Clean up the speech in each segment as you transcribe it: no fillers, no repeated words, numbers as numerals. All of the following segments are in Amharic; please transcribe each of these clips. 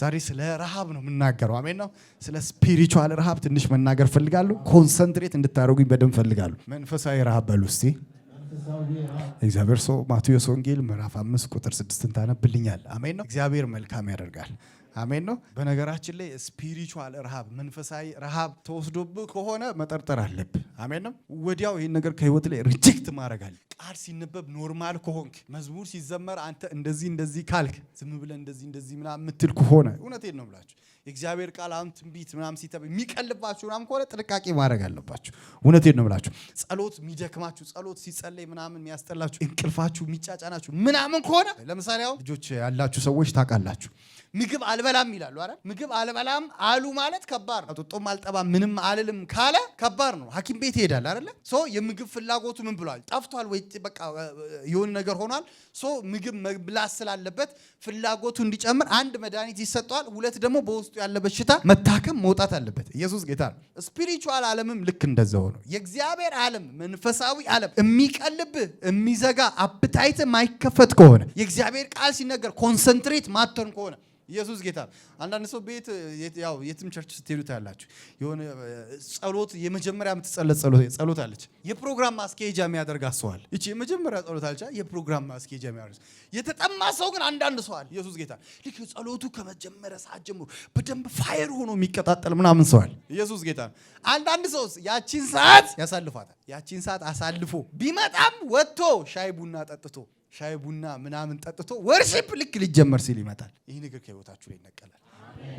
ዛሬ ስለ ረሃብ ነው የምናገረው። አሜን ነው። ስለ ስፒሪቹዋል ረሃብ ትንሽ መናገር ፈልጋለሁ። ኮንሰንትሬት እንድታደርጉኝ በደንብ ፈልጋለሁ። መንፈሳዊ ረሃብ በሉ እስቲ። እግዚአብሔር ሰው ማቴዎስ ወንጌል ምዕራፍ 5 ቁጥር 6 ታነብልኛል። አሜን ነው። እግዚአብሔር መልካም ያደርጋል። አሜን ነው። በነገራችን ላይ ስፒሪቹዋል ረሃብ መንፈሳዊ ረሃብ ተወስዶብህ ከሆነ መጠርጠር አለብህ። አሜን ነው። ወዲያው ይሄን ነገር ከህይወት ላይ ሪጀክት ማድረግ አለ። ቃል ሲነበብ ኖርማል ከሆንክ መዝሙር ሲዘመር አንተ እንደዚህ ካልክ ዝም ብለህ እንደዚህ ምናምን የምትል ከሆነ እውነቴን ነው ብላችሁ የእግዚአብሔር ቃል አሁን ትንቢት ምናምን ሲተበይ የሚቀልባችሁ ምናምን ከሆነ ጥንቃቄ ማድረግ አለባችሁ። እውነቴን ነው ብላችሁ ጸሎት የሚደክማችሁ ጸሎት ሲጸለይ ምናምን የሚያስጠላችሁ እንቅልፋችሁ የሚጫጫናችሁ ምናምን ከሆነ ለምሳሌ አሁን ልጆች ያላችሁ ሰዎች ታውቃላችሁ ምግብ አልበላም ይላሉ አይደል? ምግብ አልበላም አሉ ማለት ከባድ ነው። ጦጦም አልጠባም ምንም አልልም ካለ ከባድ ነው። ሐኪም ቤት ይሄዳል አይደል? ሶ የምግብ ፍላጎቱ ምን ብሏል? ጠፍቷል ወይ በቃ የሆነ ነገር ሆኗል። ሶ ምግብ መብላት ስላለበት ፍላጎቱ እንዲጨምር አንድ መድኃኒት ይሰጠዋል። ሁለት ደግሞ በውስጡ ያለ በሽታ መታከም መውጣት አለበት። ኢየሱስ ጌታ ነው። ስፒሪቹዋል ዓለምም ልክ እንደዛው ነው። የእግዚአብሔር ዓለም መንፈሳዊ ዓለም የሚቀልብ የሚዘጋ አፕታይት ማይከፈት ከሆነ የእግዚአብሔር ቃል ሲነገር ኮንሰንትሬት ማተን ከሆነ ኢየሱስ ጌታ። አንዳንድ ሰው ቤት ያው የትም ቸርች ስትሄዱ ታያላችሁ። የሆነ ጸሎት የመጀመሪያ የምትጸለት ጸሎት አለች። የፕሮግራም ማስኬጃ የሚያደርጋት ሰው አለ። እቺ የመጀመሪያ ጸሎት አለች። የፕሮግራም ማስኬጃ የሚያደርግ የተጠማ ሰው ግን አንዳንድ ሰው አለ። ኢየሱስ ጌታ። ልክ ጸሎቱ ከመጀመሪያ ሰዓት ጀምሮ በደንብ ፋየር ሆኖ የሚቀጣጠል ምናምን ሰው አለ። ኢየሱስ ጌታ። አንዳንድ ሰው ያቺን ሰዓት ያሳልፋታል። ያቺን ሰዓት አሳልፎ ቢመጣም ወጥቶ ሻይ ቡና ጠጥቶ ሻይ ቡና ምናምን ጠጥቶ ወርሺፕ ልክ ሊጀመር ሲል ይመጣል። ይሄ ነገር ከህይወታችሁ ላይ ይነቀላል።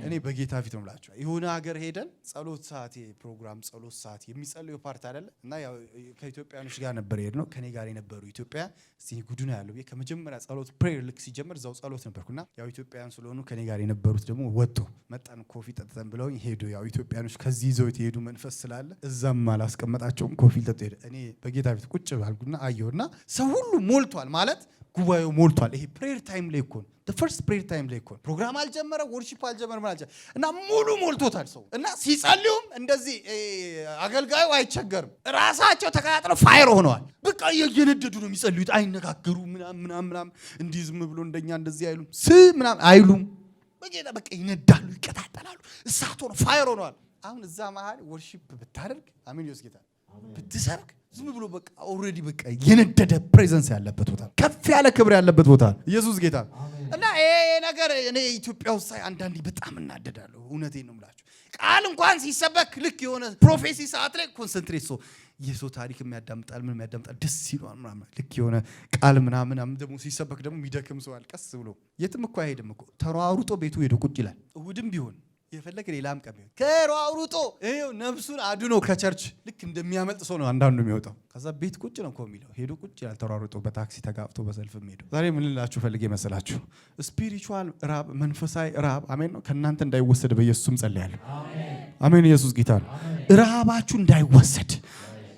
እኔ በጌታ ፊት ነው የምላችሁ። የሆነ ሀገር ሄደን ጸሎት ሰዓት ፕሮግራም ጸሎት ሰዓት የሚጸልዩ ፓርት አይደለ እና ያው ከኢትዮጵያኖች ጋር ነበር ሄድነው። ከኔ ጋር የነበሩ ኢትዮጵያ እስቲ ጉዱና ያለው ከመጀመሪያ ጸሎት ፕሬየር ልክ ሲጀምር እዛው ጸሎት ነበርኩና ያው ኢትዮጵያውያን ስለሆኑ ከኔ ጋር የነበሩት ደግሞ ወጥቶ መጣን ኮፊ ጠጥተን ብለውኝ ሄዱ። ያው ኢትዮጵያኖች ከዚህ ይዘው የሄዱ መንፈስ ስላለ እዛም አላስቀመጣቸውም። ኮፊ ጠጥቶ ሄደ። እኔ በጌታ ፊት ቁጭ ባልኩና አየሁና ሰው ሁሉ ሞልቷል ማለት ጉባኤው ሞልቷል። ይሄ ፕሬየር ታይም ላይ እኮ ነው። the first prayer time ላይ እኮ ፕሮግራም አልጀመረ ወርሺፕ አልጀመረ ማለት እና ሙሉ ሞልቶታል ሰው እና ሲጸልዩም እንደዚህ አገልጋዩ አይቸገርም። ራሳቸው ተቀጣጥለው ፋየር ሆነዋል። በቃ እየነደዱ ነው የሚጸልዩት። አይነጋገሩ ምናምን እንዲህ ዝም ብሎ እንደኛ እንደዚህ አይሉም ምናምን አይሉም። በቃ ይነዳሉ፣ ይቀጣጠላሉ። እሳት ሆነ ፋየር ሆነዋል። አሁን እዛ መሀል ወርሺፕ ብታደርግ አሜን ይወስ ጌታ ብትሰብክ ዝም ብሎ በቃ ኦሬዲ በቃ የነደደ ፕሬዘንስ ያለበት ቦታ ከፍ ያለ ክብር ያለበት ቦታ ኢየሱስ ጌታ እና ይሄ ነገር እኔ ኢትዮጵያ ውስጥ አንዳንዴ በጣም እናደዳለሁ። እውነቴን ነው የምላችሁ። ቃል እንኳን ሲሰበክ ልክ የሆነ ፕሮፌሲ ሰዓት ላይ ኮንሰንትሬት ሰው የሰው ታሪክ የሚያዳምጣል ምን የሚያዳምጣል ደስ ይሏል ምናምን ልክ የሆነ ቃል ምናምን ደግሞ ሲሰበክ ደግሞ የሚደክም ሰው አልቀስ ብሎ የትም እኮ አይሄድም እኮ ተሯሩጦ ቤቱ ሄዶ ቁጭ ይላል። እሑድም ቢሆን የፈለገ ሌላም ቀን ቢሆን ተሯሩጦ ይሄው ነፍሱን አድኖ ከቸርች ልክ እንደሚያመልጥ ሰው ነው አንዳንዱ የሚወጣው። ከዛ ቤት ቁጭ ነው እኮ የሚለው ሄዶ ቁጭ ይላል ተሯሩጦ በታክሲ ተጋፍቶ በሰልፍም ሄዶ። ዛሬ ምን ልላችሁ ፈልጌ መሰላችሁ? ስፒሪቹዋል ራብ መንፈሳዊ ራብ አሜን ነው ከእናንተ እንዳይወሰድ በኢየሱስም ጸልያለሁ። አሜን። ኢየሱስ ጌታ ነው። ራባችሁ እንዳይወሰድ።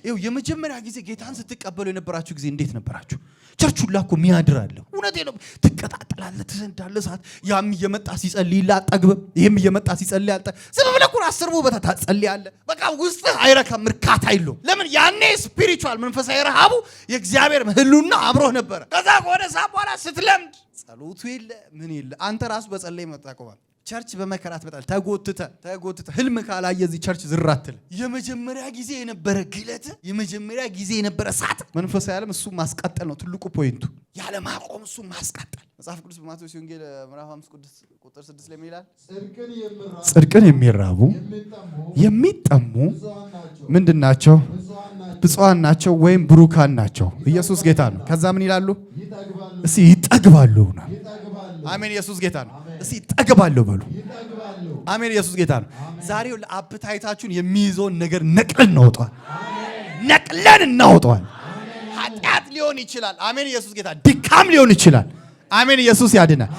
ይኸው የመጀመሪያ ጊዜ ጌታን ስትቀበሉ የነበራችሁ ጊዜ እንዴት ነበራችሁ? ቸርቹ ላኮ ሚያድር አለ። እውነቴን ነው። ትቀጣጠላለህ፣ ትሰንዳለህ። ሰዓት ያም እየመጣ ሲጸልይልህ አጠግብም፣ ይሄም እየመጣ ሲጸልይ አልጠ ዝም ብለህ ኩራ አስርቦ በታ ትጸልያለህ። በቃ ውስጥ አይረካም፣ እርካታ የለውም። ለምን? ያኔ ስፒሪቹዋል መንፈሳዊ ረሃቡ የእግዚአብሔር ህልውና አብሮህ ነበረ። ከዛ ከሆነ ሰዓት በኋላ ስትለምድ ጸሎቱ የለ ምን የለ አንተ ራሱ በጸለይ መጣቆማል። ቸርች በመከራት በጣል ተጎትተ ህልም ካላየ እዚህ ቸርች ዝራትል የመጀመሪያ ጊዜ የነበረ ግለት የመጀመሪያ ጊዜ የነበረ ሳት መንፈሳዊ ዓለም እሱ ማስቀጠል ነው ትልቁ ፖይንቱ። ያለ ማቆም እሱ ማስቀጠል። መጽሐፍ ቅዱስ በማቴዎስ ወንጌል ምዕራፍ 5 ቁጥር 6 ላይ ምን ይላል? ጽድቅን የሚራቡ የሚጠሙ ምንድናቸው? ብፁዓን ናቸው ወይም ብሩካን ናቸው። ኢየሱስ ጌታ ነው። ከዛ ምን ይላሉ? እስቲ ይጠግባሉ ነው። አሜን። ኢየሱስ ጌታ ነው። እስቲ ይጠግባሉ በሉ። አሜን። ኢየሱስ ጌታ ነው። ዛሬው ለአፕታይታችሁን የሚይዘውን ነገር ነቅለን እናወጣዋል። ኃጢአት ሊሆን ይችላል። አሜን። ኢየሱስ ጌታ ድካም ሊሆን ይችላል። አሜን። ኢየሱስ ያድናል።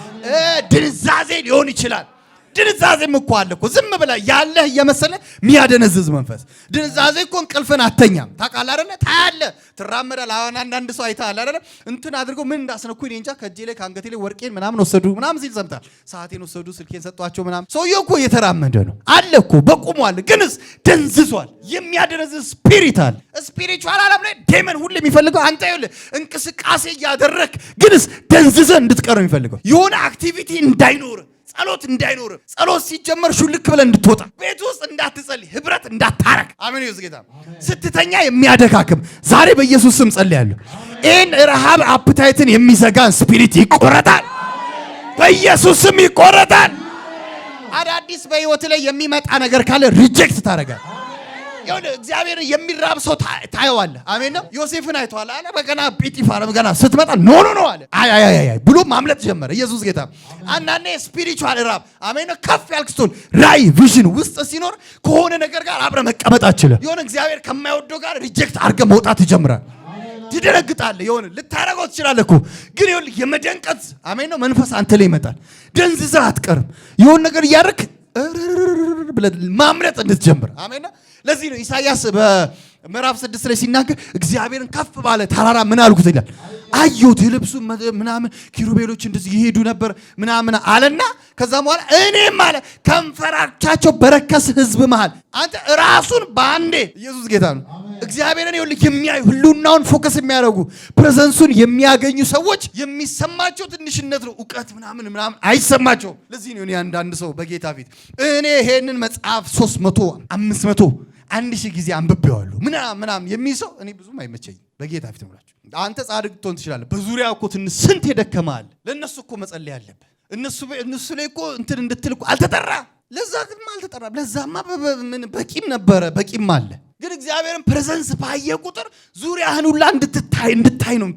ድንዛዜ ሊሆን ይችላል። ድንዛዜም እኮ አለ እኮ ዝም ብለህ ያለህ እየመሰለ የሚያደነዝዝ መንፈስ። ድንዛዜ እኮ እንቅልፍን አተኛም። ታውቃለህ አይደለ? ታያለህ፣ ትራመዳለህ። አሁን አንዳንድ ሰው አይተሃል አይደለ? እንትን አድርገው ምን እንዳስነኩኝ እንጃ ከእጄ ላይ ከአንገቴ ላይ ወርቄን ምናምን ወሰዱ ምናምን ሲል ሰምተሃል። ሰዓቴን ወሰዱ፣ ስልኬን ሰጧቸው ምናምን። ሰውዬው እኮ እየተራመደ ነው አለ እኮ በቁሙ አለ፣ ግንስ ደንዝዟል። የሚያደነዝዝ ስፒሪት አለ። ስፒሪቹዋል ዓለም ላይ ዴመን ሁሉ የሚፈልገው አንተ ይኸውልህ እንቅስቃሴ እያደረክ ግንስ ደንዝዘህ እንድትቀር ነው የሚፈልገው። የሆነ አክቲቪቲ እንዳይኖር ጸሎት እንዳይኖር ጸሎት ሲጀመር ሹልክ ብለህ እንድትወጣ ቤት ውስጥ እንዳትጸልይ ህብረት እንዳታረግ አሜን ኢየሱስ ጌታ ስትተኛ የሚያደካክም ዛሬ በኢየሱስ ስም ጸልያለሁ ይህን ረሃብ አፕታይትን የሚዘጋን ስፒሪት ይቆረጣል በኢየሱስ ስም ይቆረጣል አዳዲስ በህይወት ላይ የሚመጣ ነገር ካለ ሪጀክት ታረጋለህ ይሁን እግዚአብሔር የሚራብ ሰው ታየዋለህ አሜን ነው ዮሴፍን አይቷል አለ በገና ጲጢፋራ በገና ስትመጣ ኖ አለ አይ ብሎ ማምለጥ ጀመረ ኢየሱስ ጌታ አንዳንዴ ስፒሪቹዋል ራብ አሜን ነው ከፍ ያልክስቶን ራይ ቪዥን ውስጥ ሲኖር ከሆነ ነገር ጋር አብረ መቀመጥ አትችልም ይሁን እግዚአብሔር ከማይወደው ጋር ሪጀክት አድርገ መውጣት ይጀምራል ትደረግጣለህ ይሁን ልታረጋው ትችላለህ እኮ ግን ይሁን የመደንቀት አሜን ነው መንፈስ አንተ ላይ ይመጣል ደንዝዘህ አትቀርም ይሁን ነገር ያርክ ብለህ ማምለጥ እንድትጀምር አሜን ነው ለዚህ ነው ኢሳይያስ በምዕራፍ 6 ላይ ሲናገር እግዚአብሔርን ከፍ ባለ ተራራ ምን አልኩት ይላል አዩት ልብሱ ምናምን ኪሩቤሎች እንደዚህ ይሄዱ ነበር ምናምን አለና ከዛ በኋላ እኔም አለ ከንፈራቻቸው በረከስ ህዝብ መሃል አንተ ራሱን ባንዴ ኢየሱስ ጌታ ነው እግዚአብሔርን ይልክ የሚያዩ ሁሉናውን ፎከስ የሚያደርጉ ፕሬዘንሱን የሚያገኙ ሰዎች የሚሰማቸው ትንሽነት ነው ዕውቀት ምናምን አይሰማቸው ለዚህ ነው አንዳንድ ሰው በጌታ ፊት እኔ ይሄንን መጽሐፍ 300 500 1000 ጊዜ አንብቤዋለሁ ምናምን የሚሰው እኔ ብዙም አይመቸኝ በጌታ ፊት ነው አንተ ጻድቅ ትሆን ትችላለህ በዙሪያው እኮ ትንሽ ስንት ይደከማል ለነሱ እኮ መጸለይ አለበት እነሱ ላይ እኮ እንትን እንድትል እኮ አልተጠራ ለዛ ግን አልተጠራም ለዛማ ምን በቂም ነበረ በቂም አለ ግን እግዚአብሔርን ፕሬዘንስ ባየ ቁጥር ዙሪያህን ሁላ እንድታይ ነው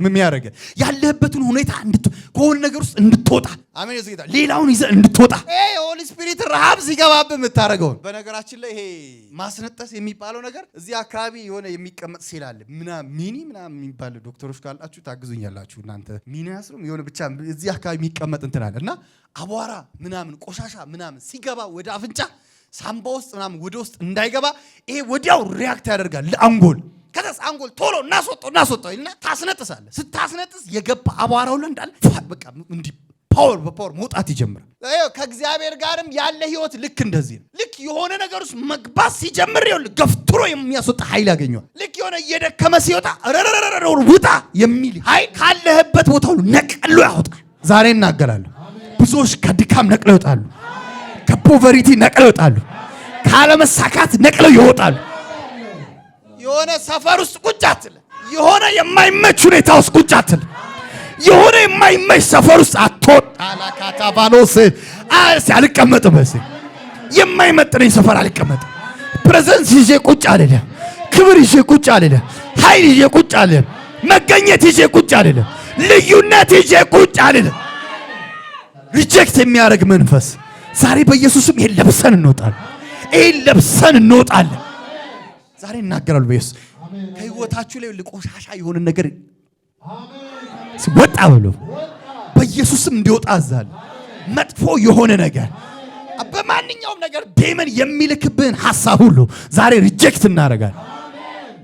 የሚያደርገ ያለህበትን ሁኔታ ከሆነ ነገር ውስጥ እንድትወጣ አሜን ኢየሱስ ጌታ ሌላውን ይዘህ እንድትወጣ ሆሊ ስፒሪት ረሃብ ሲገባብህ የምታደርገው በነገራችን ላይ ይሄ ማስነጠስ የሚባለው ነገር እዚህ አካባቢ የሆነ የሚቀመጥ ሴል አለ ሚኒ የሚባል ዶክተሮች ካላችሁ ታግዙኛላችሁ እናንተ ሚኒ ያስሩም የሆነ ብቻ እዚህ አካባቢ የሚቀመጥ እንትን አለ እና አቧራ ቆሻሻ ሲገባ ወደ አፍንጫ ሳምባ ውስጥ ወደ ውስጥ እንዳይገባ ይሄ ወዲያው ሪአክት ያደርጋል ለአንጎል ከዛስ አንጎል ቶሎ እናስወጣው እና ታስነጥሳለህ ስታስነጥስ የገባ አቧራው ለእንዳለ በቃ እንዲ በፓወር መውጣት ይጀምራል ከእግዚአብሔር ጋርም ያለ ህይወት ልክ እንደዚህ ነው ልክ የሆነ ነገር ውስጥ መግባት ሲጀምር ገፍትሮ የሚያስወጣ ኃይል ያገኘዋል ልክ የሆነ እየደከመ ሲወጣ ውጣ የሚል ኃይል ካለህበት ቦታ ሁሉ ነቅሎ ያወጣል ዛሬ እናገራለሁ ብዙዎች ከድካም ነቅለው ይወጣሉ ከፖቨሪቲ ነቅለው ይወጣሉ ካለመሳካት ነቅለው ይወጣሉ የሆነ ሰፈር ውስጥ ቁጭ አትልም የሆነ የማይመች ሁኔታ ውስጥ ቁጭ አትልም የሆነ የማይመች ሰፈር ውስጥ አላካታባሎስ አልቀመጥም የማይመጥነኝ ሰፈር አልቀመጥም ፕሬዘንስ ይዤ ቁጭ አልልም ክብር ይዤ ቁጭ አልልም ኃይል ይዤ ቁጭ አልልም መገኘት ይዤ ቁጭ አልልም ልዩነት ይዤ ቁጭ አልልም ሪጀክት የሚያደርግ መንፈስ ዛሬ በኢየሱስም ይሄን ለብሰን እንወጣለን ዛሬ እናገራሉ በኢየሱስ ከህይወታችሁ ላይ ቆሻሻ የሆነ ነገር ወጣ ብሎ በኢየሱስም እንዲወጣ አዛል መጥፎ የሆነ ነገር በማንኛውም ነገር ዴመን የሚልክብን ሐሳብ ሁሉ ዛሬ ሪጀክት እናደርጋለን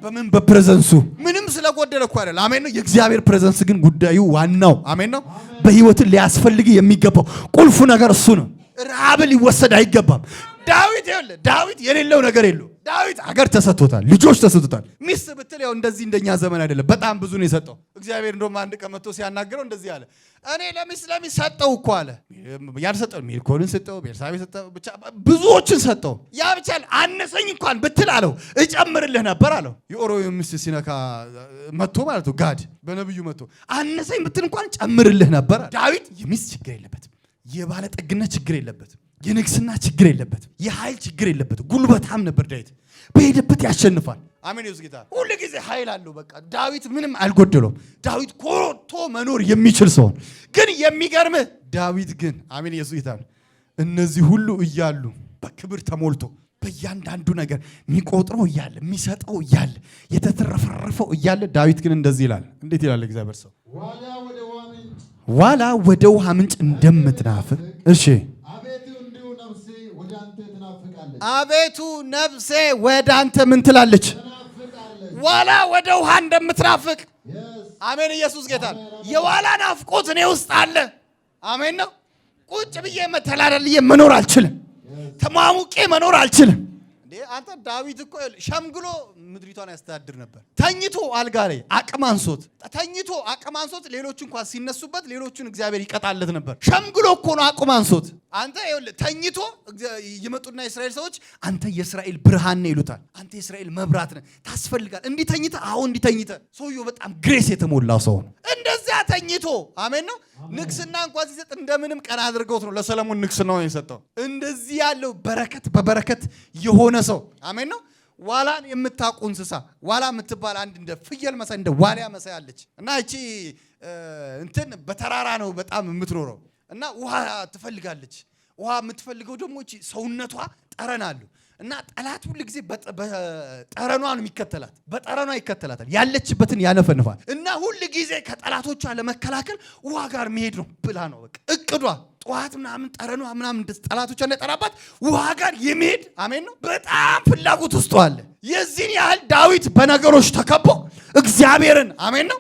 በምን በፕሬዘንሱ ምንም ስለጎደለ እኮ አይደል አሜን ነው የእግዚአብሔር ፕሬዘንስ ግን ጉዳዩ ዋናው አሜን ነው በህይወት ሊያስፈልግ የሚገባው ቁልፉ ነገር እሱ ነው ረሃብ ሊወሰድ አይገባም ዳዊት የሌለው ነገር የለው ዳዊት አገር ተሰጥቶታል ልጆች ተሰጥቶታል ሚስት ብትል ያው እንደዚህ እንደኛ ዘመን አይደለም በጣም ብዙ ነው የሰጠው እግዚአብሔር እንደውም አንድ ቀን መጥቶ ሲያናገረው እንደዚህ አለ እኔ ለሚስት ሰጠው እኮ አለ ያልሰጠው ሚልኮልን ሰጠው ቤርሳቤ ሰጠው ብቻ ብዙዎችን ሰጠው ያ ብቻ አነሰኝ እንኳን ብትል አለው እጨምርልህ ነበር አለው የኦሮዮ ሚስት ሲነካ መጥቶ ማለት ነው ጋድ በነብዩ መጥቶ አነሰኝ ብትል እንኳን ጨምርልህ ነበር ዳዊት የሚስት ችግር የለበትም የባለ ጠግነት ችግር የለበትም የንግስና ችግር የለበትም የኃይል ችግር የለበትም ጉልበታም ነበር ዳዊት በሄደበት ያሸንፋል አሜን ኢየሱስ ጌታ ሁሉ ጊዜ ኃይል አለው በቃ ዳዊት ምንም አልጎደለውም ዳዊት ኮሮቶ መኖር የሚችል ሰው ግን የሚገርም ዳዊት ግን አሜን ኢየሱስ ጌታ እነዚህ ሁሉ እያሉ በክብር ተሞልቶ በእያንዳንዱ ነገር የሚቆጥረው እያለ የሚሰጠው እያለ የተተረፈረፈው እያለ ዳዊት ግን እንደዚህ ይላል እንዴት ይላል እግዚአብሔር ሰው ዋላ ወደ ውሃ ምንጭ እንደምትናፍቅ እሺ አቤቱ ነፍሴ ወደ አንተ ምን ትላለች ዋላ ወደ ውሃ እንደምትናፍቅ አሜን ኢየሱስ ጌታ የዋላ ናፍቆት እኔ ውስጥ አለ አሜን ነው ቁጭ ብዬ መተላለልዬ መኖር አልችልም ተማሙቄ መኖር አልችልም አንተ ዳዊት እኮ ሸምግሎ ምድሪቷን ያስተዳድር ነበር። ተኝቶ አልጋ ላይ አቅም አንሶት ሌሎቹ እንኳን ሲነሱበት ሌሎቹን እግዚአብሔር ይቀጣለት ነበር። ሸምግሎ እኮ ነው አቅም አንሶት። አንተ ተኝቶ ይመጡና የእስራኤል ሰዎች አንተ የእስራኤል ብርሃን ነህ ይሉታል። አንተ የእስራኤል መብራት ነህ ታስፈልጋል። እንዲህ ተኝተ ሰውየው በጣም ግሬስ የተሞላው ሰው ነው። እንደዚያ ተኝቶ አሜን ነው። ንግስና እንኳን ሲሰጥ እንደምንም ቀና አድርገውት ነው ለሰለሞን ንግስናውን የሰጠው። እንደዚህ ያለው በበረከት የሆነ ሰው አሜን ነው። ዋላን የምታውቁ እንስሳ ዋላ የምትባል አንድ እንደ ፍየል መሳይ እንደ ዋሊያ መሳይ አለች እና እቺ በተራራ ነው በጣም የምትኖረው እና ውሃ ትፈልጋለች። ውሃ የምትፈልገው ደግሞ እቺ ሰውነቷ ጠረን አለው እና ጠላት ሁሉ ጊዜ በጠረኗ ነው የሚከተላት። በጠረኗ ይከተላታል፣ ያለችበትን ያነፈንፋል እና ሁሉ ጊዜ ከጠላቶቿ ለመከላከል ውሃ ጋር መሄድ ነው ብላ ነው በቃ እቅዷ። ጠዋት ምናምን ጠረኗ ምናምን ጠላቶቿ እንዳይጠራባት ውሃ ጋር የሚሄድ አሜን ነው በጣም ፍላጎት ውስጥ አለ። የዚህን ያህል ዳዊት በነገሮች ተከቦ እግዚአብሔርን አሜን ነው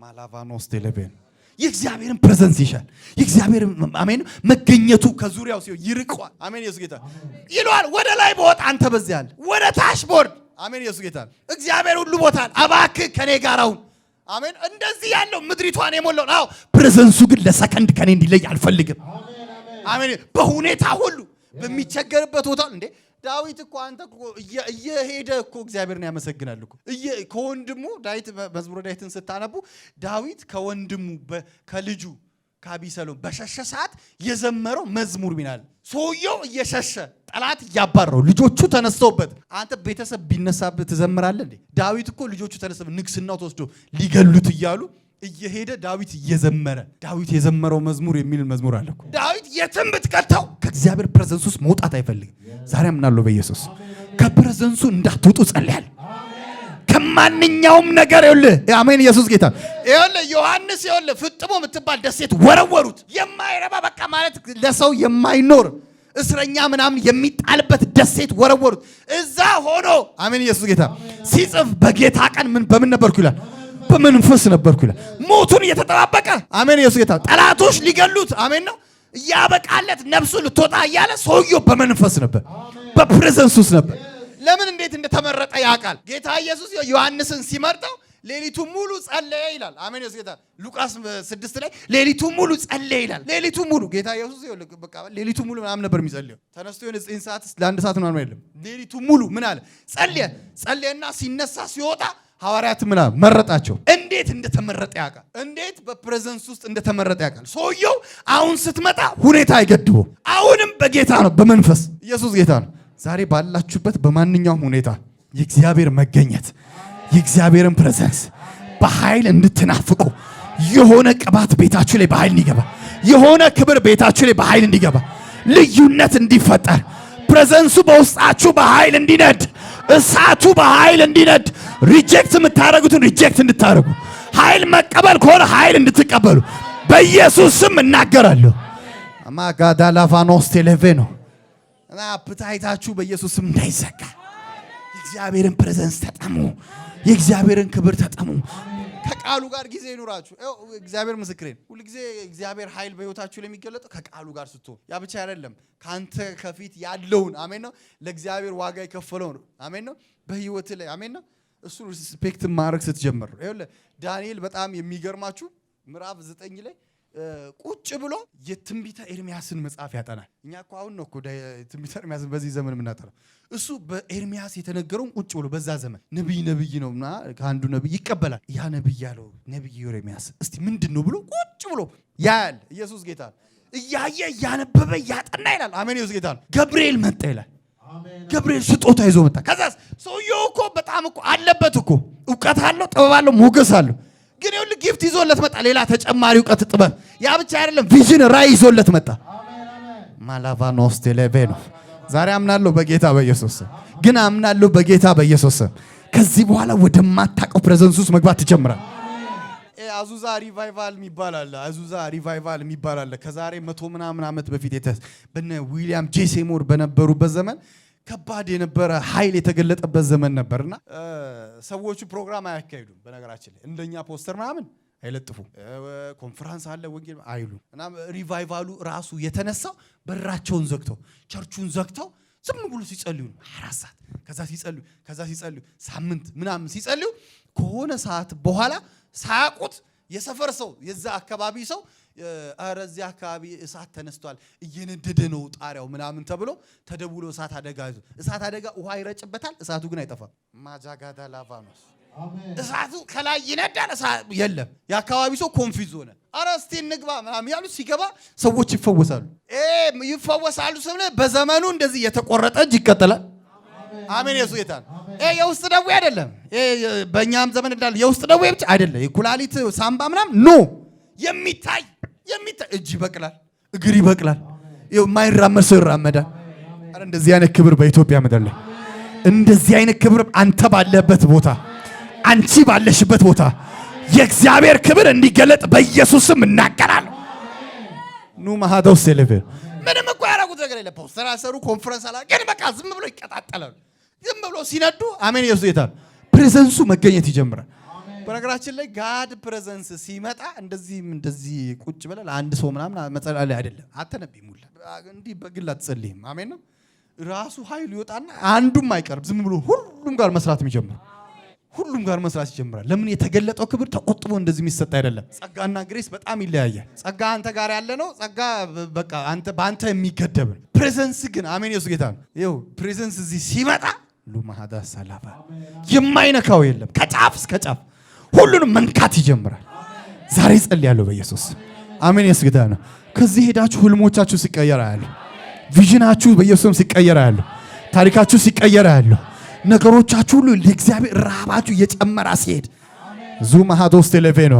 ማላቫኖስ ቴሌቤን የእግዚአብሔርን ፕሬዘንስ ይሻል። የእግዚአብሔር አሜን መገኘቱ ከዙሪያው ሲሆን ይርቀዋል። አሜን ኢየሱስ ጌታ ይሏል። ወደ ላይ በወጣ አንተ በዚያ አለ፣ ወደ ታች ቦርድ አሜን ኢየሱስ ጌታ እግዚአብሔር ሁሉ ቦታ እባክህ ከኔ ጋር አሁን አሜን። እንደዚህ ያለው ምድሪቷን የሞላው አዎ፣ ፕሬዘንሱ ግን ለሰከንድ ከኔ እንዲለይ አልፈልግም። አሜን በሁኔታ ሁሉ በሚቸገርበት ቦታ እንዴ ዳዊት እኮ አንተ እኮ እየሄደ እኮ እግዚአብሔርን ያመሰግናል እኮ ከወንድሙ ዳዊት መዝሙረ ዳዊትን ስታነቡ ዳዊት ከወንድሙ ከልጁ ከአቢሰሎም በሸሸ ሰዓት የዘመረው መዝሙር ሚናል። ሰውየው እየሸሸ ጠላት እያባረው ልጆቹ ተነስተውበት አንተ ቤተሰብ ቢነሳበት ትዘምራለህ እንዴ? ዳዊት እኮ ልጆቹ ተነስተው ንግስናው ተወስዶ ሊገሉት እያሉ እየሄደ ዳዊት እየዘመረ ዳዊት የዘመረው መዝሙር የሚል መዝሙር አለ እኮ። ዳዊት የትም ብትከተው ከእግዚአብሔር ፕሬዘንስ ውስጥ መውጣት አይፈልግም። ዛሬ አምናለሁ በኢየሱስ ከፕሬዘንሱ እንዳትወጡ ጸልያለሁ። ከማንኛውም ነገር ይኸውልህ አሜን ኢየሱስ ጌታ ይኸውልህ ዮሐንስ ይኸውልህ ፍጥሞ የምትባል ደሴት ወረወሩት። የማይረባ በቃ ማለት ለሰው የማይኖር እስረኛ ምናምን የሚጣልበት ደሴት ወረወሩት። እዛ ሆኖ አሜን ኢየሱስ ጌታ ሲጽፍ በጌታ ቀን በምን ነበርኩ ይላል በመንፈስ ነበርኩ ይላል። ሞቱን እየተጠባበቀ አሜን ኢየሱስ ጌታ ጠላቶች ሊገሉት አሜን ነው ያበቃለት ነፍሱ ልትወጣ እያለ ሰውየው በመንፈስ ነበር፣ በፕሬዘንስ ውስጥ ነበር። ለምን እንዴት እንደተመረጠ ያውቃል ጌታ ኢየሱስ። ዮሐንስን ሲመርጠው ሌሊቱ ሙሉ ጸለየ ይላል። አሜን ኢየሱስ ጌታ ሉቃስ 6 ላይ ሌሊቱ ሙሉ ጸለየ ይላል። ሌሊቱ ሙሉ ጌታ ኢየሱስ በቃ ሌሊቱ ሙሉ ምናምን ነበር የሚጸልየው። ተነስቶ የሆነ 9 ሰዓት ለአንድ ሰዓት ምናምን አይደለም። ሌሊቱ ሙሉ ምን አለ ጸለየና ሲነሳ ሲወጣ ሐዋርያት ምናምን መረጣቸው። እንዴት እንደተመረጠ ያውቃል። እንዴት በፕሬዘንስ ውስጥ እንደተመረጠ ያውቃል። ሰውየው አሁን ስትመጣ ሁኔታ አይገድበው። አሁንም በጌታ ነው በመንፈስ ኢየሱስ ጌታ ነው። ዛሬ ባላችሁበት በማንኛውም ሁኔታ የእግዚአብሔር መገኘት የእግዚአብሔርን ፕሬዘንስ በኃይል እንድትናፍቁ የሆነ ቅባት ቤታችሁ ላይ በኃይል እንዲገባ የሆነ ክብር ቤታችሁ ላይ በኃይል እንዲገባ ልዩነት እንዲፈጠር ፕሬዘንሱ በውስጣችሁ በኃይል እንዲነድ እሳቱ በኃይል እንዲነድ ሪጀክት የምታረጉትን ሪጀክት እንድታረጉ ኃይል መቀበል ከሆነ ኃይል እንድትቀበሉ በኢየሱስ ስም እናገራለሁ። አማጋዳላቫኖስ ቴሌቬኖ እና አፕታይታችሁ በኢየሱስ ስም እንዳይዘጋ የእግዚአብሔርን ፕሬዘንስ ተጠሙ፣ የእግዚአብሔርን ክብር ተጠሙ። ከቃሉ ጋር ጊዜ ይኑራችሁ። እግዚአብሔር ምስክሬን ሁሉ ጊዜ እግዚአብሔር ኃይል በህይወታችሁ ላይ የሚገለጠው ከቃሉ ጋር ስትሆን ያ ብቻ አይደለም። ካንተ ከፊት ያለውን አሜን ነው ለእግዚአብሔር ዋጋ የከፈለውን አሜን ነው በህይወት ላይ አሜን ነው እሱ ሪስፔክት ማድረግ ስትጀምር ይኸውልህ ዳንኤል በጣም የሚገርማችሁ ምዕራፍ 9 ላይ ቁጭ ብሎ የትንቢተ ኤርሚያስን መጽሐፍ ያጠናል። እኛ እኮ አሁን ነው እኮ ትንቢተ ኤርሚያስን በዚህ ዘመን የምናጠናው። እሱ በኤርሚያስ የተነገረውን ቁጭ ብሎ በዛ ዘመን ነብይ ነውና ከአንዱ ነብይ ይቀበላል። ያ ነብይ ያለው ነብይ ኤርሚያስ እስቲ ምንድነው ብሎ ቁጭ ብሎ ያያል። ኢየሱስ ጌታ እያየ እያነበበ ያጠና ይላል። አሜን ኢየሱስ ጌታ ገብርኤል መጣ ይላል። ገብርኤል ስጦታ ይዞ መጣ። ከዛስ ሰውየው እኮ በጣም እኮ አለበት እኮ እውቀት አለው፣ ጥበብ አለው፣ ሞገስ አለው። ግን ይሁን ጊፍት ይዞለት መጣ። ሌላ ተጨማሪ እውቀት ጥበብ፣ ያ ብቻ አይደለም ቪዥን ራይ ይዞለት መጣ። ማላቫኖስ ቴሌቬኖ ዛሬ አምናለሁ በጌታ በኢየሱስ ግን አምናለሁ በጌታ በኢየሱስ ከዚህ በኋላ ወደማታውቀው ፕሬዘንስ ውስጥ መግባት ትጀምራለህ። አዙዛ ሪቫይቫል የሚባል አለ። ከዛሬ 100 ምናምን ዓመት በፊት በነ ዊሊያም ጄ ሴሞር በነበሩበት ዘመን ከባድ የነበረ ኃይል የተገለጠበት ዘመን ነበርና ሰዎቹ ፕሮግራም አያካሂዱም። በነገራችን ላይ እንደኛ ፖስተር ምናምን አይለጥፉ፣ ኮንፈረንስ አለ ወንጌል አይሉ እና ሪቫይቫሉ ራሱ የተነሳው በራቸውን ዘግተው ቸርቹን ዘግተው ዝም ብሎ ሲጸልዩ 4 ሰዓት ከዛ ሲጸልዩ ሳምንት ምናምን ሲጸልዩ ከሆነ ሰዓት በኋላ ሳያውቁት የሰፈር ሰው የዛ አካባቢ ሰው ኧረ እዚህ አካባቢ እሳት ተነስቷል እየነደደ ነው ጣሪያው ምናምን ተብሎ ተደውሎ እሳት አደጋ ውሃ ይረጭበታል። እሳቱ ግን አይጠፋም። ማጃጋዳ ላቫኖስ እሳቱ ከላይ ይነዳል፣ እሳት የለም። የአካባቢ ሰው ኮንፊውዝ ሆነ። ኧረ እስቲ እንግባ ምናምን ያሉ ሲገባ ሰዎች ይፈወሳሉ ስለ በዘመኑ እንደዚህ የተቆረጠ እጅ ይቀጥላል። አሜን። ኢየሱስ ጌታ ነው። የውስጥ ደዌ አይደለም። በእኛም ዘመን እንዳለ የውስጥ ደዌ ብቻ አይደለም። የኩላሊት ሳምባ ምናምን ኖ የሚታይ እጅ ይበቅላል፣ እግር ይበቅላል፣ የማይራመድ ሰው ይራመዳል። አረ እንደዚህ አይነት ክብር በኢትዮጵያ ምድር ላይ እንደዚህ አይነት ክብር አንተ ባለበት ቦታ አንቺ ባለሽበት ቦታ የእግዚአብሔር ክብር እንዲገለጥ በኢየሱስ ስም እናገራለሁ። ኑ ማሃዶስ ሴሌቨር ምንም እኮ ያደረጉት ነገር የለም። ፖስተር አሰሩ፣ ኮንፈረንስ አላ ግን በቃ ዝም ብሎ ይቀጣጠላሉ። ዝም ብሎ ሲነዱ አሜን። ኢየሱስ ጌታ ፕሬዘንሱ መገኘት ይጀምራል። በነገራችን ላይ ጋድ ፕሬዘንስ ሲመጣ እንደዚህ ቁጭ ብለህ ለአንድ ሰው ምናምን መጸለይ አይደለም። አትነብይም ሁላ እንዲህ በግል አትጸልይም። አሜን ነው። ራሱ ኃይሉ ይወጣና አንዱም አይቀርም። ዝም ብሎ ሁሉም ጋር መስራት ይጀምራል። ለምን? የተገለጠው ክብር ተቆጥቦ እንደዚህ የሚሰጥ አይደለም። ጸጋና ግሬስ በጣም ይለያያል። ጸጋ አንተ ጋር ያለ ነው። ጸጋ በቃ በአንተ የሚገደብ ነው። ፕሬዘንስ ግን አሜን። ኢየሱስ ጌታ ነው። ይኸው ፕሬዘንስ እዚህ ሲመጣ ሉማሃዳ ሰላባ የማይነካው የለም። ከጫፍ እስከ ጫፍ ሁሉንም መንካት ይጀምራል። ዛሬ ጸልያለሁ በኢየሱስ አሜን። ኢየሱስ ጌታ ነው። ከዚህ ሄዳችሁ ህልሞቻችሁ ሲቀየር አያለሁ። ቪዥናችሁ በኢየሱስም ሲቀየር አያለሁ። ታሪካችሁ ሲቀየር አያለሁ። ነገሮቻችሁ ሁሉ ለእግዚአብሔር ረሃባችሁ እየጨመረ ሲሄድ ዙማሃዶስ ቴሌቬኖ